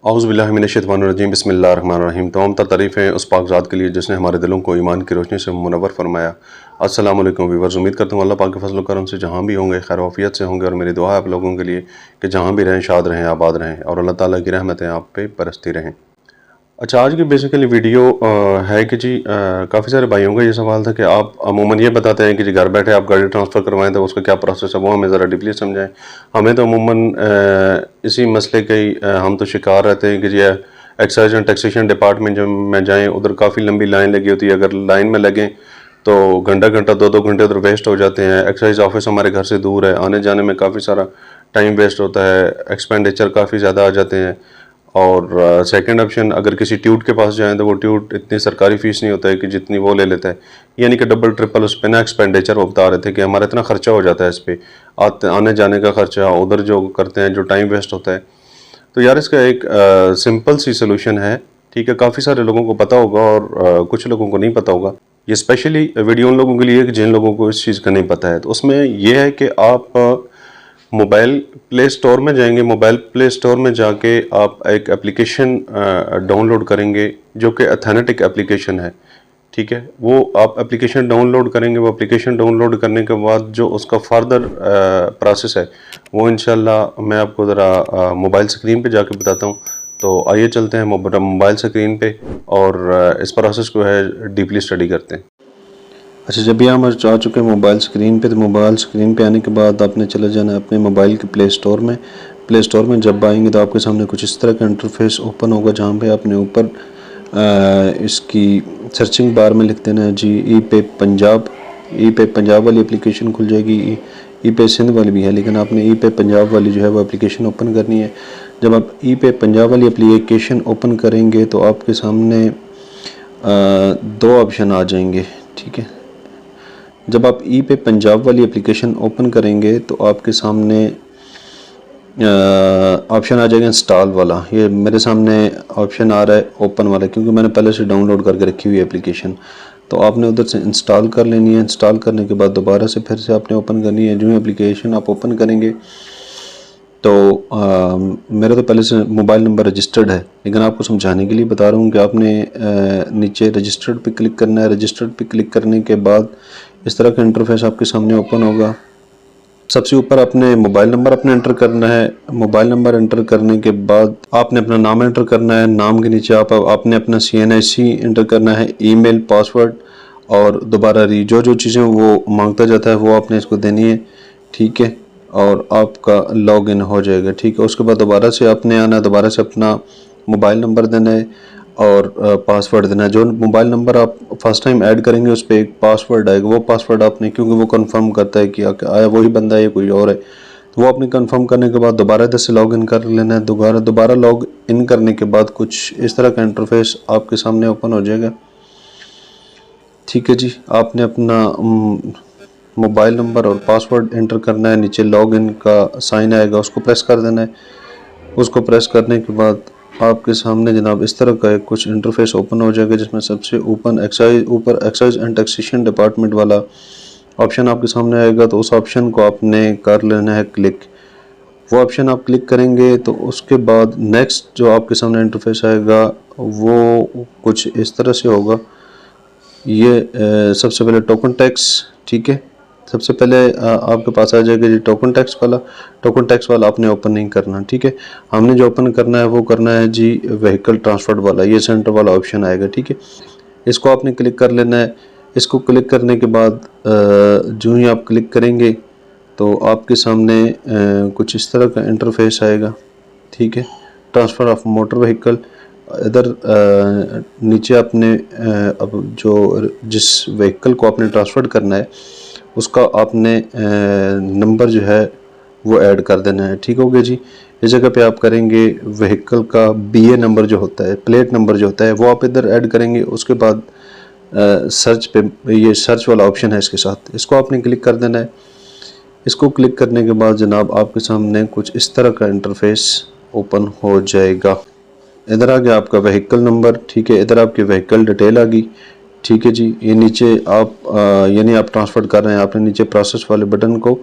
औज़ुबिल्लाहिमिनश्शैतानिर्रजीम बिस्मिल्लाहिर्रहमानिर्रहीम। तमाम तारीफ़ें उस पाकज़ात के लिए जिसने हमारे दिलों को ईमान की रोशनी से मुनव्वर फरमाया। अस्सलामु अलैकुम व्यूअर्स, उम्मीद करता हूँ अल्लाह पाक के फज़ल व करम से जहाँ भी होंगे खैर आफ़ियत से होंगे, और मेरी दुआ है आप लोगों के लिए कि जहाँ भी रहें शाद रहें, आबाद रहें और अल्लाह ताला की रहमतें आप पे बरसती रहें। अच्छा, आज की बेसिकली वीडियो है कि जी काफ़ी सारे भाइयों का ये सवाल था कि आप अमूमन ये बताते हैं कि जी घर बैठे आप गाड़ी ट्रांसफ़र करवाएं तो उसका क्या प्रोसेस है, वो हमें ज़रा डीपली समझाएं। हमें तो अमूमन इसी मसले के ही हम तो शिकार रहते हैं कि जी एक्साइज एंड टैक्सेशन डिपार्टमेंट जब में जाएँ उधर काफ़ी लंबी लाइन लगी होती है। अगर लाइन में लगें तो घंटा घंटा 2-2 घंटे उधर वेस्ट हो जाते हैं। एक्साइज ऑफिस हमारे घर से दूर है, आने जाने में काफ़ी सारा टाइम वेस्ट होता है, एक्सपेंडिचर काफ़ी ज़्यादा आ जाते हैं। और सेकंड ऑप्शन, अगर किसी ट्यूट के पास जाएं तो वो ट्यूट इतनी सरकारी फ़ीस नहीं होता है कि जितनी वो ले लेता है, यानी कि डबल ट्रिपल उस पर ना एक्सपेंडिचर वो बता रहे थे कि हमारा इतना खर्चा हो जाता है इस पर, आने जाने का खर्चा, उधर जो करते हैं जो टाइम वेस्ट होता है। तो यार इसका एक सिंपल सी सोल्यूशन है, ठीक है। काफ़ी सारे लोगों को पता होगा और कुछ लोगों को नहीं पता होगा। ये स्पेशली वीडियो उन लोगों के लिए कि जिन लोगों को इस चीज़ का नहीं पता है। तो उसमें यह है कि आप मोबाइल प्ले स्टोर में जाएंगे, मोबाइल प्ले स्टोर में जाके आप एक एप्लीकेशन डाउनलोड करेंगे जो कि ऑथेंटिक एप्लीकेशन है, ठीक है। वो आप एप्लीकेशन डाउनलोड करेंगे, वो एप्लीकेशन डाउनलोड करने के बाद जो उसका फर्दर प्रोसेस है वो इंशाल्लाह मैं आपको ज़रा मोबाइल स्क्रीन पे जाके बताता हूँ। तो आइए चलते हैं मोबाइल स्क्रीन पे और इस प्रोसेस को है डीपली स्टडी करते हैं। अच्छा, जब भी हम आ चुके हैं मोबाइल स्क्रीन पे, तो मोबाइल स्क्रीन पे आने के बाद आपने चले जाना है अपने मोबाइल के प्ले स्टोर में। प्ले स्टोर में जब आएंगे तो आपके सामने कुछ इस तरह का इंटरफेस ओपन होगा, जहाँ पे आपने ऊपर इसकी सर्चिंग बार में लिख देना है जी ई पे पंजाब। ई पे पंजाब वाली एप्लीकेशन खुल जाएगी। ई पे सिंध वाली भी है, लेकिन आपने ई पे पंजाब वाली जो है वो एप्लीकेशन ओपन करनी है। जब आप ई पे पंजाब वाली एप्लीकेशन ओपन करेंगे तो आपके सामने दो ऑप्शन आ जाएंगे, ठीक है। जब आप ई पे पंजाब वाली एप्लीकेशन ओपन करेंगे तो आपके सामने ऑप्शन आ जाएगा इंस्टॉल वाला। ये मेरे सामने ऑप्शन आ रहा है ओपन वाला, क्योंकि मैंने पहले से डाउनलोड करके रखी हुई है एप्लीकेशन। तो आपने उधर से इंस्टॉल कर लेनी है। इंस्टॉल करने के बाद दोबारा से फिर से आपने ओपन करनी है। जो एप्लीकेशन आप ओपन करेंगे तो मेरा तो पहले से मोबाइल नंबर रजिस्टर्ड है, लेकिन आपको समझाने के लिए बता रहा हूँ कि आपने नीचे रजिस्टर्ड पे क्लिक करना है। रजिस्टर्ड पे क्लिक करने के बाद इस तरह का इंटरफेस आपके सामने ओपन होगा। सबसे ऊपर आपने मोबाइल नंबर अपने एंटर करना है। मोबाइल नंबर एंटर करने के बाद आपने अपना नाम एंटर करना है। नाम के नीचे आपने अपना CNIC एंटर करना है, ईमेल, पासवर्ड और दोबारा जो जो चीज़ें वो मांगता जाता है वो आपने इसको देनी है, ठीक है। और आपका लॉगिन हो जाएगा, ठीक है। उसके बाद दोबारा से आपने आना है, दोबारा से अपना मोबाइल नंबर देना है और पासवर्ड देना है। जो मोबाइल नंबर आप फर्स्ट टाइम ऐड करेंगे उस पर एक पासवर्ड आएगा, वो पासवर्ड आपने, क्योंकि वो कंफर्म करता है कि आया वही बंदा है या कोई और है, तो वो आपने कंफर्म करने के बाद दोबारा इधर से लॉग इन कर लेना है। दोबारा लॉग इन करने के बाद कुछ इस तरह का इंटरफेस आपके सामने ओपन हो जाएगा, ठीक है जी। आपने अपना मोबाइल नंबर और पासवर्ड एंटर करना है। नीचे लॉग इन का साइन आएगा, उसको प्रेस कर देना है। उसको प्रेस करने के बाद आपके सामने जनाब इस तरह का एक कुछ इंटरफेस ओपन हो जाएगा, जिसमें सबसे ऊपर एक्साइज एंड टैक्सेशन डिपार्टमेंट वाला ऑप्शन आपके सामने आएगा। तो उस ऑप्शन को आपने कर लेना है क्लिक। वो ऑप्शन आप क्लिक करेंगे तो उसके बाद नेक्स्ट जो आपके सामने इंटरफेस आएगा वो कुछ इस तरह से होगा। ये सबसे पहले टोकन टैक्स, ठीक है। सबसे पहले आपके पास आ जाएगा जी टोकन टैक्स वाला आपने ओपन नहीं करना, ठीक है। हमने जो ओपन करना है वो करना है जी व्हीकल ट्रांसपोर्ट वाला, ये सेंटर वाला ऑप्शन आएगा, ठीक है। इसको आपने क्लिक कर लेना है। इसको क्लिक करने के बाद जो ही आप क्लिक करेंगे तो आपके सामने कुछ इस तरह का इंटरफेस आएगा, ठीक है। ट्रांसफ़र ऑफ मोटर व्हीकल, इधर नीचे आपने अब जो जिस व्हीकल को आपने ट्रांसफ़र करना है उसका आपने नंबर जो है वो ऐड कर देना है, ठीक हो गया जी। इस जगह पे आप करेंगे व्हीकल का BA नंबर जो होता है, प्लेट नंबर जो होता है, वो आप इधर ऐड करेंगे। उसके बाद सर्च पे, ये सर्च वाला ऑप्शन है इसके साथ, इसको आपने क्लिक कर देना है। इसको क्लिक करने के बाद जनाब आपके सामने कुछ इस तरह का इंटरफेस ओपन हो जाएगा। इधर आ गया आपका व्हीकल नंबर, ठीक है। इधर आपकी व्हीकल डिटेल आ गई, ठीक है जी। ये नीचे आप यानी आप ट्रांसफ़र कर रहे हैं, आपने नीचे प्रोसेस वाले बटन को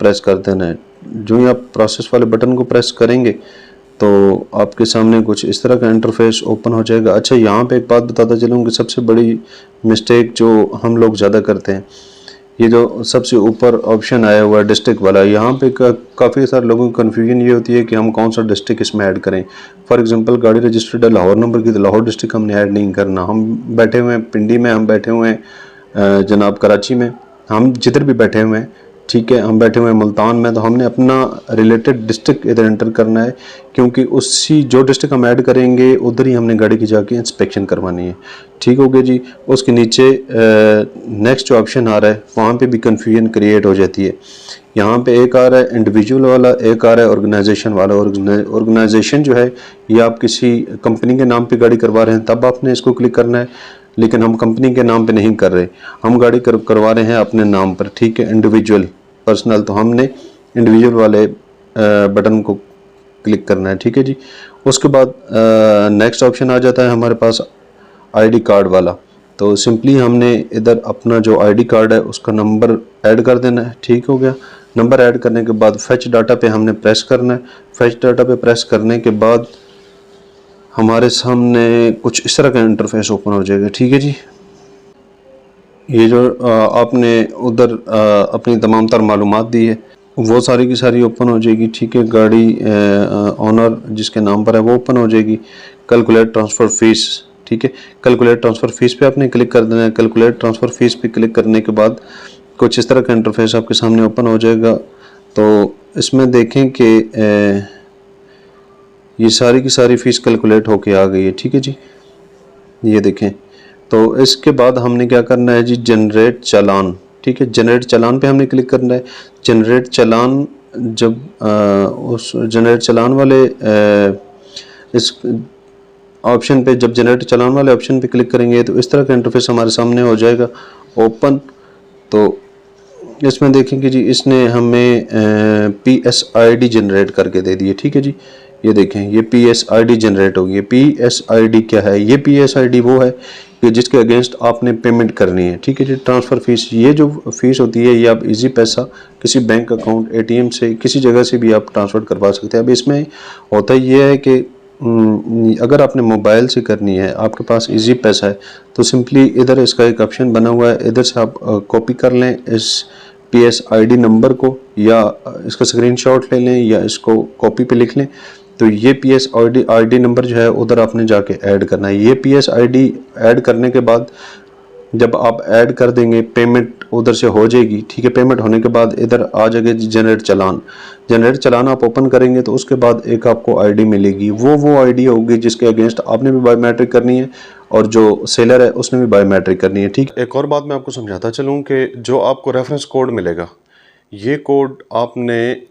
प्रेस कर देना है। जो ही आप प्रोसेस वाले बटन को प्रेस करेंगे तो आपके सामने कुछ इस तरह का इंटरफेस ओपन हो जाएगा। अच्छा, यहाँ पे एक बात बताता चलूँ कि सबसे बड़ी मिस्टेक जो हम लोग ज़्यादा करते हैं, ये जो सबसे ऊपर ऑप्शन आया हुआ है डिस्ट्रिक्ट वाला, यहाँ पे काफ़ी सारे लोगों की कन्फ्यूजन ये होती है कि हम कौन सा डिस्ट्रिक्ट इसमें ऐड करें। फॉर एग्जांपल, गाड़ी रजिस्टर्ड है लाहौर नंबर की, तो लाहौर डिस्ट्रिक्ट हमने ऐड नहीं करना। हम बैठे हुए हैं पिंडी में, हम बैठे हुए हैं जनाब कराची में, हम जिधर भी बैठे हुए हैं, ठीक है, हम बैठे हुए हैं मुल्तान में, तो हमने अपना रिलेटेड डिस्ट्रिक्ट इधर एंटर करना है, क्योंकि उसी जो डिस्ट्रिक्ट हम ऐड करेंगे उधर ही हमने गाड़ी की जाके इंस्पेक्शन करवानी है। ठीक हो गया जी। उसके नीचे नेक्स्ट जो ऑप्शन आ रहा है वहाँ पे भी कन्फ्यूजन क्रिएट हो जाती है। यहाँ पे एक आ रहा है इंडिविजुअल वाला, एक आ रहा है ऑर्गेनाइजेशन वाला। ऑर्गेनाइजेशन जो है ये आप किसी कंपनी के नाम पे गाड़ी करवा रहे हैं तब आपने इसको क्लिक करना है, लेकिन हम कंपनी के नाम पे नहीं कर रहे, हम गाड़ी करवा रहे हैं अपने नाम पर। ठीक है, इंडिविजुअल पर्सनल, तो हमने इंडिविजुअल वाले बटन को क्लिक करना है। ठीक है जी। उसके बाद नेक्स्ट ऑप्शन आ जाता है हमारे पास आईडी कार्ड वाला। तो सिंपली हमने इधर अपना जो आईडी कार्ड है उसका नंबर ऐड कर देना है। ठीक हो गया। नंबर ऐड करने के बाद फेच डाटा पे हमने प्रेस करना है। फेच डाटा पे प्रेस करने के बाद हमारे सामने कुछ इस तरह का इंटरफेस ओपन हो जाएगा। ठीक है जी। ये जो आपने उधर अपनी तमाम तर मालूमात दी है वो सारी की सारी ओपन हो जाएगी। ठीक है, गाड़ी ऑनर जिसके नाम पर है वो ओपन हो जाएगी। कैलकुलेट ट्रांसफ़र फ़ीस, ठीक है, कैलकुलेट ट्रांसफ़र फ़ीस पे आपने क्लिक कर देना है। कैलकुलेट ट्रांसफ़र फ़ीस पे क्लिक करने के बाद कुछ इस तरह का इंटरफेस आपके सामने ओपन हो जाएगा। तो इसमें देखें कि ये सारी की सारी फ़ीस कैलकुलेट होके आ गई है। ठीक है जी, ये देखें। तो इसके बाद हमने क्या करना है जी, जनरेट चालान। ठीक है, जनरेट चालान पे हमने क्लिक करना है। जनरेट चालान, जब उस जनरेट चालान वाले इस ऑप्शन पे, जब जनरेट चालान वाले ऑप्शन पे क्लिक करेंगे तो इस तरह का इंटरफेस हमारे सामने हो जाएगा ओपन। तो इसमें देखेंगे जी, इसने हमें PSID जनरेट करके दे दी है। ठीक है जी, ये देखें, ये PSID जनरेट होगी। PSID क्या है? ये PSID वो है कि जिसके अगेंस्ट आपने पेमेंट करनी है। ठीक है जी, ट्रांसफ़र फ़ीस, ये जो फ़ीस होती है ये आप इजी पैसा किसी बैंक अकाउंट, ATM से, किसी जगह से भी आप ट्रांसफ़र करवा सकते हैं। अब इसमें होता ये है कि अगर आपने मोबाइल से करनी है, आपके पास इजी पैसा है, तो सिंपली इधर इसका एक ऑप्शन बना हुआ है, इधर से आप कॉपी कर लें इस PSID नंबर को, या इसका स्क्रीनशॉट ले लें, या इसको कॉपी पे लिख लें। तो ये PSID नंबर जो है उधर आपने जाके ऐड करना है। ये PSID ऐड करने के बाद जब आप ऐड कर देंगे, पेमेंट उधर से हो जाएगी। ठीक है, पेमेंट होने के बाद इधर आ जाएगा जनरेट चालान। जनरेट चालान आप ओपन करेंगे तो उसके बाद एक आपको आईडी मिलेगी। वो आईडी होगी जिसके अगेंस्ट आपने भी बायोमेट्रिक करनी है और जो सेलर है उसने भी बायोमेट्रिक करनी है। ठीक, एक और बात मैं आपको समझाता चलूँ कि जो आपको रेफरेंस कोड मिलेगा, ये कोड आपने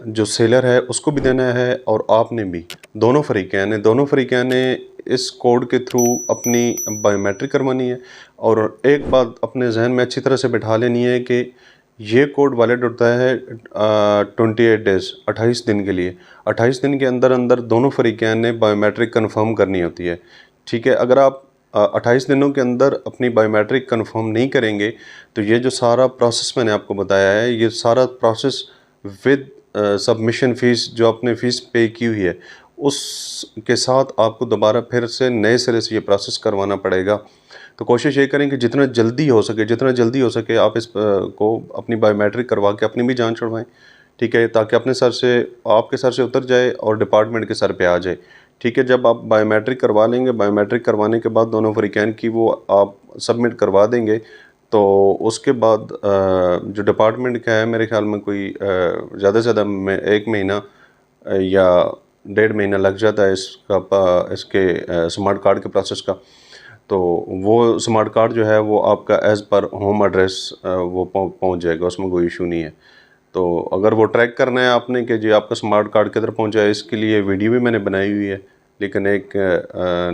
जो सेलर है उसको भी देना है और आपने भी, दोनों फरीक़ैन ने इस कोड के थ्रू अपनी बायोमेट्रिक करवानी है। और एक बात अपने जहन में अच्छी तरह से बिठा लेनी है कि ये कोड वैलिड होता है 28 डेज़, 28 दिन के लिए। 28 दिन के अंदर अंदर दोनों फरीक़ैन ने बायोमेट्रिक कन्फर्म करनी होती है। ठीक है, अगर आप 28 दिनों के अंदर अपनी बायोमेट्रिक कंफर्म नहीं करेंगे तो ये जो सारा प्रोसेस मैंने आपको बताया है, ये सारा प्रोसेस विद सबमिशन फ़ीस जो आपने फ़ीस पे की हुई है उसके साथ आपको दोबारा फिर से नए सिरे से ये प्रोसेस करवाना पड़ेगा। तो कोशिश ये करें कि जितना जल्दी हो सके आप इस को अपनी बायोमेट्रिक करवा के अपनी भी जान छुड़वाएँ। ठीक है, ताकि अपने सर से, आपके सर से उतर जाए और डिपार्टमेंट के सर पे आ जाए। ठीक है, जब आप बायोमेट्रिक करवा लेंगे, बायोमेट्रिक करवाने के बाद दोनों फरीक़ैन की वो आप सबमिट करवा देंगे, तो उसके बाद जो डिपार्टमेंट का है, मेरे ख्याल में कोई ज़्यादा से ज़्यादा 1 महीना या 1.5 महीना लग जाता है इसके स्मार्ट कार्ड के प्रोसेस का। तो वो स्मार्ट कार्ड जो है वो आपका एज़ पर होम एड्रेस वो पहुँच जाएगा, उसमें कोई इशू नहीं है। तो अगर वो ट्रैक करना है आपने कि जी आपका स्मार्ट कार्ड किधर पहुंचा है, इसके लिए वीडियो भी मैंने बनाई हुई है, लेकिन एक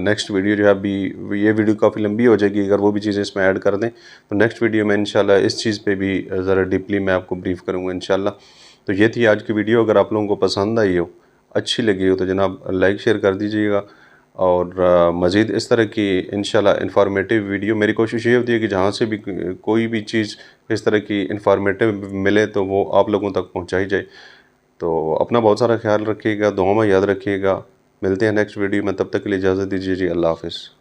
नेक्स्ट वीडियो जो है, अभी ये वीडियो काफ़ी लंबी हो जाएगी अगर वो भी चीज़ें इसमें ऐड कर दें, तो नेक्स्ट वीडियो में इंशाल्लाह इस चीज़ पे भी ज़रा डीपली मैं आपको ब्रीफ़ करूँगा इंशाल्लाह। तो ये थी आज की वीडियो। अगर आप लोगों को पसंद आई हो, अच्छी लगी हो, तो जनाब लाइक शेयर कर दीजिएगा। और मज़ीद इस तरह की इंशाल्लाह इन्फॉर्मेटिव वीडियो, मेरी कोशिश ये होती है कि जहाँ से भी कोई भी चीज़ इस तरह की इन्फॉर्मेटिव मिले तो वो आप लोगों तक पहुँचाई जाए। तो अपना बहुत सारा ख्याल रखिएगा, दुआ में याद रखिएगा। मिलते हैं नेक्स्ट वीडियो में, तब तक के लिए इजाज़त दीजिए जी। अल्लाह हाफ़िज़।